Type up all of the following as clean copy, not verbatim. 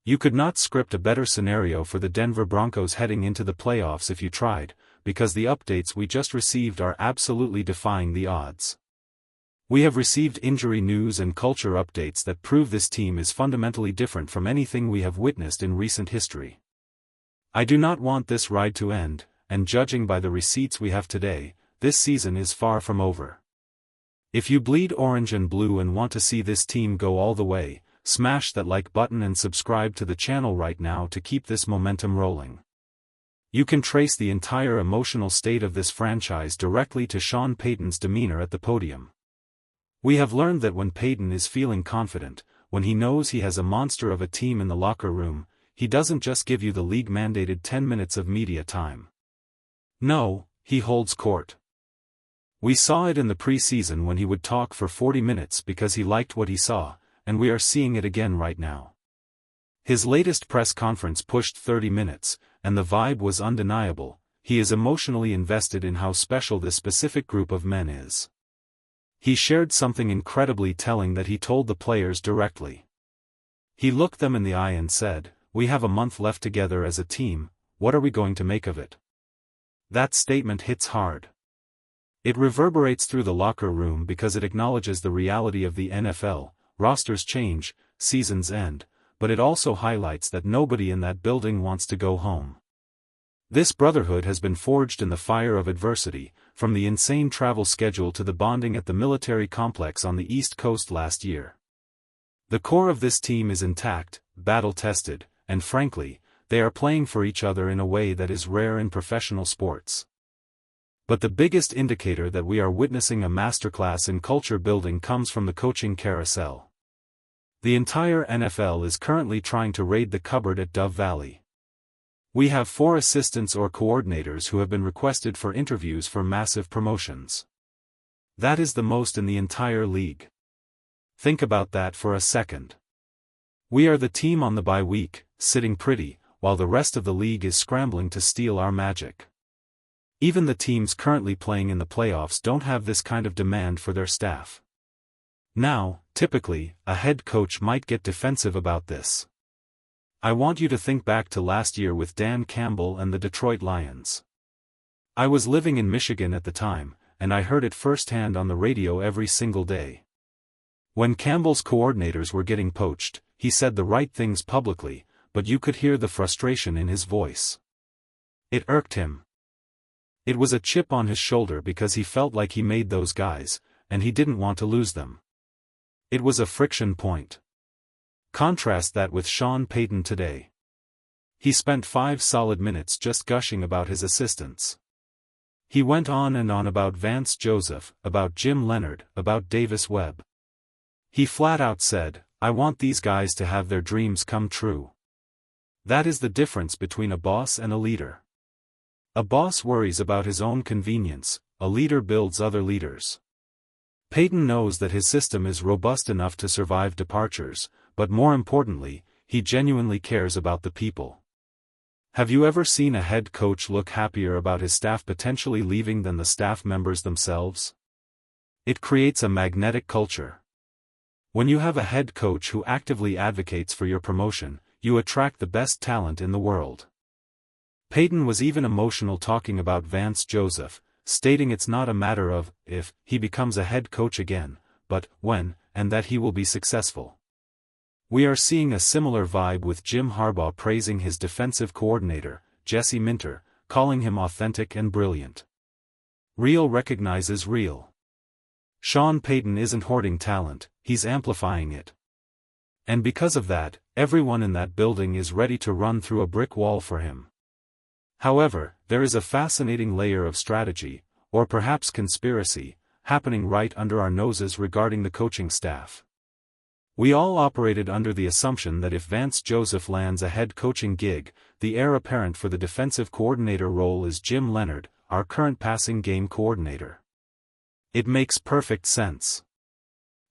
You could not script a better scenario for the Denver Broncos heading into the playoffs if you tried, because the updates we just received are absolutely defying the odds. We have received injury news and culture updates that prove this team is fundamentally different from anything we have witnessed in recent history. I do not want this ride to end, and judging by the receipts we have today, this season is far from over. If you bleed orange and blue and want to see this team go all the way, smash that like button and subscribe to the channel right now to keep this momentum rolling. You can trace the entire emotional state of this franchise directly to Sean Payton's demeanor at the podium. We have learned that when Payton is feeling confident, when he knows he has a monster of a team in the locker room, he doesn't just give you the league-mandated 10 minutes of media time. No, he holds court. We saw it in the preseason when he would talk for 40 minutes because he liked what he saw, and we are seeing it again right now. His latest press conference pushed 30 minutes, and the vibe was undeniable. He is emotionally invested in how special this specific group of men is. He shared something incredibly telling that he told the players directly. He looked them in the eye and said, "We have a month left together as a team, what are we going to make of it?" That statement hits hard. It reverberates through the locker room because it acknowledges the reality of the NFL, rosters change, seasons end, but it also highlights that nobody in that building wants to go home. This brotherhood has been forged in the fire of adversity, from the insane travel schedule to the bonding at the military complex on the East Coast last year. The core of this team is intact, battle-tested, and frankly, they are playing for each other in a way that is rare in professional sports. But the biggest indicator that we are witnessing a masterclass in culture building comes from the coaching carousel. The entire NFL is currently trying to raid the cupboard at Dove Valley. We have 4 assistants or coordinators who have been requested for interviews for massive promotions. That is the most in the entire league. Think about that for a second. We are the team on the bye week, sitting pretty, while the rest of the league is scrambling to steal our magic. Even the teams currently playing in the playoffs don't have this kind of demand for their staff. Now, typically, a head coach might get defensive about this. I want you to think back to last year with Dan Campbell and the Detroit Lions. I was living in Michigan at the time, and I heard it firsthand on the radio every single day. When Campbell's coordinators were getting poached, he said the right things publicly, but you could hear the frustration in his voice. It irked him. It was a chip on his shoulder because he felt like he made those guys, and he didn't want to lose them. It was a friction point. Contrast that with Sean Payton today. He spent 5 solid minutes just gushing about his assistants. He went on and on about Vance Joseph, about Jim Leonhard, about Davis Webb. He flat out said, "I want these guys to have their dreams come true." That is the difference between a boss and a leader. A boss worries about his own convenience, a leader builds other leaders. Payton knows that his system is robust enough to survive departures, but more importantly, he genuinely cares about the people. Have you ever seen a head coach look happier about his staff potentially leaving than the staff members themselves? It creates a magnetic culture. When you have a head coach who actively advocates for your promotion, you attract the best talent in the world. Payton was even emotional talking about Vance Joseph, stating it's not a matter of if he becomes a head coach again, but when, and that he will be successful. We are seeing a similar vibe with Jim Harbaugh praising his defensive coordinator, Jesse Minter, calling him authentic and brilliant. Real recognizes real. Sean Payton isn't hoarding talent, he's amplifying it. And because of that, everyone in that building is ready to run through a brick wall for him. However, there is a fascinating layer of strategy, or perhaps conspiracy, happening right under our noses regarding the coaching staff. We all operated under the assumption that if Vance Joseph lands a head coaching gig, the heir apparent for the defensive coordinator role is Jim Leonhard, our current passing game coordinator. It makes perfect sense.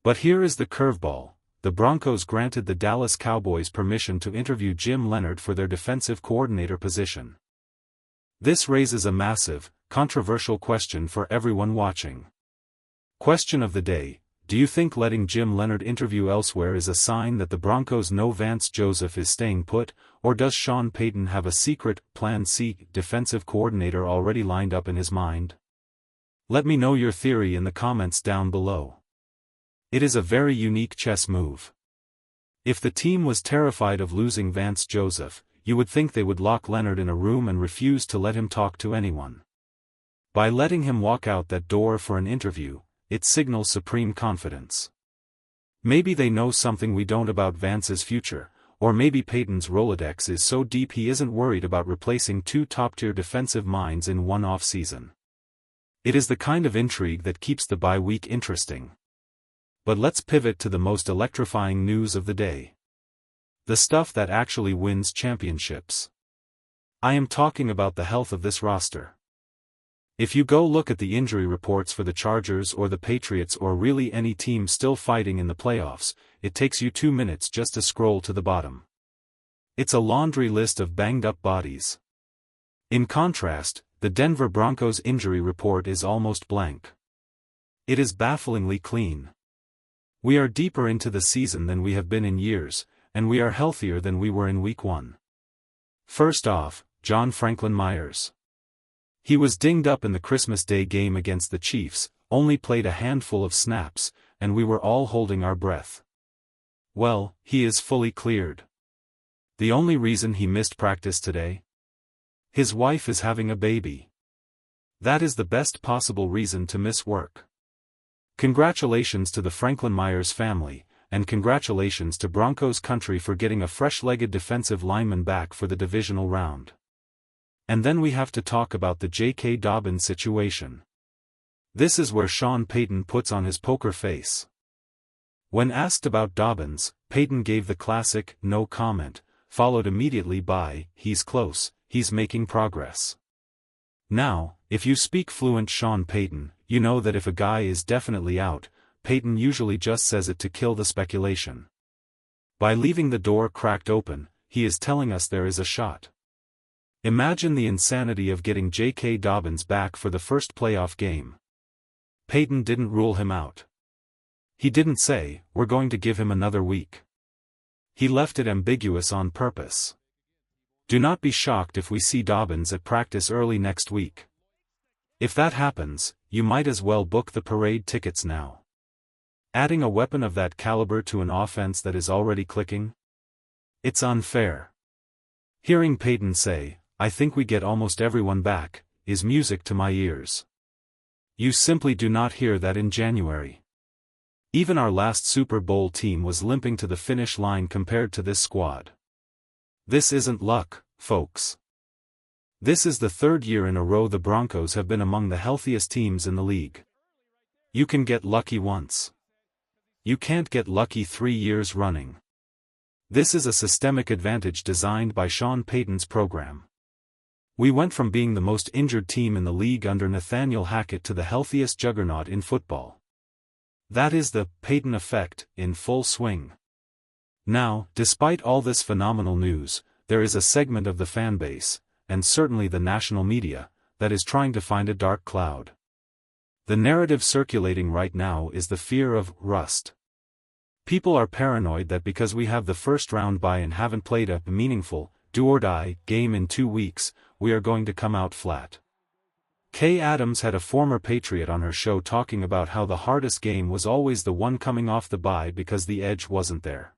But here is the curveball: the Broncos granted the Dallas Cowboys permission to interview Jim Leonhard for their defensive coordinator position. This raises a massive, controversial question for everyone watching. Question of the day: do you think letting Jim Leonhard interview elsewhere is a sign that the Broncos know Vance Joseph is staying put, or does Sean Payton have a secret, Plan C, defensive coordinator already lined up in his mind? Let me know your theory in the comments down below. It is a very unique chess move. If the team was terrified of losing Vance Joseph, you would think they would lock Leonhard in a room and refuse to let him talk to anyone. By letting him walk out that door for an interview, it signals supreme confidence. Maybe they know something we don't about Vance's future, or maybe Payton's Rolodex is so deep he isn't worried about replacing two top-tier defensive minds in one off-season. It is the kind of intrigue that keeps the bye week interesting. But let's pivot to the most electrifying news of the day. The stuff that actually wins championships. I am talking about the health of this roster. If you go look at the injury reports for the Chargers or the Patriots or really any team still fighting in the playoffs, it takes you 2 minutes just to scroll to the bottom. It's a laundry list of banged-up bodies. In contrast, the Denver Broncos injury report is almost blank. It is bafflingly clean. We are deeper into the season than we have been in years, and we are healthier than we were in Week 1. First off, John Franklin Myers. He was dinged up in the Christmas Day game against the Chiefs, only played a handful of snaps, and we were all holding our breath. Well, he is fully cleared. The only reason he missed practice today? His wife is having a baby. That is the best possible reason to miss work. Congratulations to the Franklin Myers family, and congratulations to Broncos country for getting a fresh-legged defensive lineman back for the divisional round. And then we have to talk about the J.K. Dobbins situation. This is where Sean Payton puts on his poker face. When asked about Dobbins, Payton gave the classic, no comment, followed immediately by, he's close, he's making progress. Now, if you speak fluent Sean Payton, you know that if a guy is definitely out, Payton usually just says it to kill the speculation. By leaving the door cracked open, he is telling us there is a shot. Imagine the insanity of getting J.K. Dobbins back for the first playoff game. Payton didn't rule him out. He didn't say, we're going to give him another week. He left it ambiguous on purpose. Do not be shocked if we see Dobbins at practice early next week. If that happens, you might as well book the parade tickets now. Adding a weapon of that caliber to an offense that is already clicking? It's unfair. Hearing Payton say, I think we get almost everyone back, is music to my ears. You simply do not hear that in January. Even our last Super Bowl team was limping to the finish line compared to this squad. This isn't luck, folks. This is the third year in a row the Broncos have been among the healthiest teams in the league. You can get lucky once. You can't get lucky 3 years running. This is a systemic advantage designed by Sean Payton's program. We went from being the most injured team in the league under Nathaniel Hackett to the healthiest juggernaut in football. That is the Payton effect in full swing. Now, despite all this phenomenal news, there is a segment of the fan base, and certainly the national media, that is trying to find a dark cloud. The narrative circulating right now is the fear of rust. People are paranoid that because we have the first round bye and haven't played a meaningful, do-or-die game in 2 weeks, we are going to come out flat. Kay Adams had a former Patriot on her show talking about how the hardest game was always the one coming off the bye because the edge wasn't there.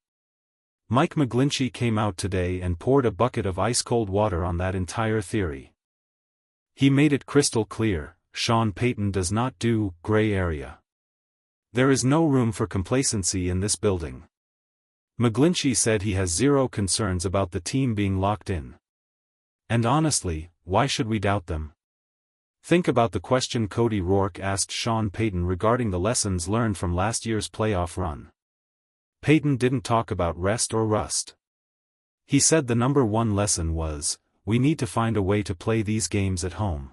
Mike McGlinchey came out today and poured a bucket of ice-cold water on that entire theory. He made it crystal clear, Sean Payton does not do gray area. There is no room for complacency in this building. McGlinchey said he has zero concerns about the team being locked in. And honestly, why should we doubt them? Think about the question Cody Rourke asked Sean Payton regarding the lessons learned from last year's playoff run. Payton didn't talk about rest or rust. He said the number one lesson was, we need to find a way to play these games at home.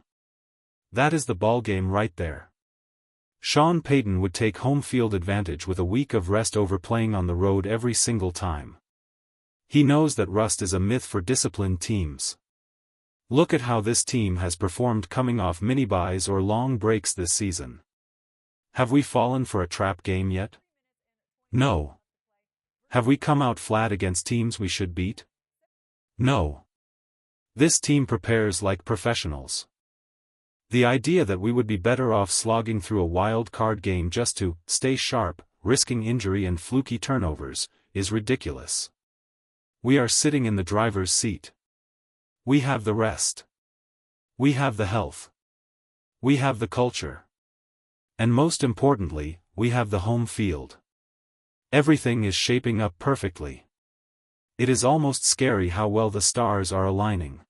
That is the ballgame right there. Sean Payton would take home field advantage with a week of rest over playing on the road every single time. He knows that rust is a myth for disciplined teams. Look at how this team has performed coming off mini-buys or long breaks this season. Have we fallen for a trap game yet? No. Have we come out flat against teams we should beat? No. This team prepares like professionals. The idea that we would be better off slogging through a wild card game just to stay sharp, risking injury and fluky turnovers, is ridiculous. We are sitting in the driver's seat. We have the rest. We have the health. We have the culture. And most importantly, we have the home field. Everything is shaping up perfectly. It is almost scary how well the stars are aligning.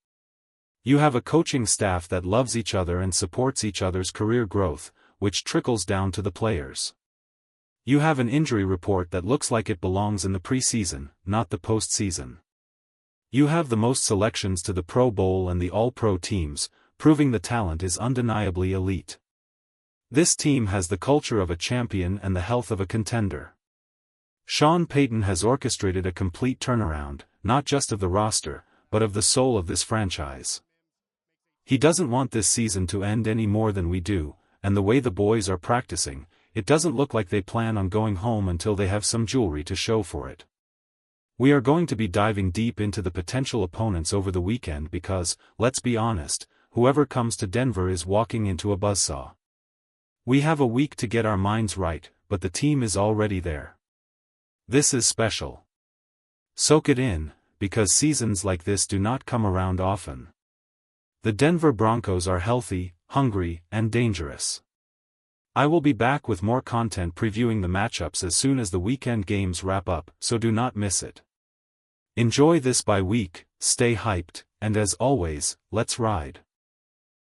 You have a coaching staff that loves each other and supports each other's career growth, which trickles down to the players. You have an injury report that looks like it belongs in the preseason, not the postseason. You have the most selections to the Pro Bowl and the All-Pro teams, proving the talent is undeniably elite. This team has the culture of a champion and the health of a contender. Sean Payton has orchestrated a complete turnaround, not just of the roster, but of the soul of this franchise. He doesn't want this season to end any more than we do, and the way the boys are practicing, it doesn't look like they plan on going home until they have some jewelry to show for it. We are going to be diving deep into the potential opponents over the weekend because, let's be honest, whoever comes to Denver is walking into a buzzsaw. We have a week to get our minds right, but the team is already there. This is special. Soak it in, because seasons like this do not come around often. The Denver Broncos are healthy, hungry, and dangerous. I will be back with more content previewing the matchups as soon as the weekend games wrap up, so do not miss it. Enjoy this bye week, stay hyped, and as always, let's ride.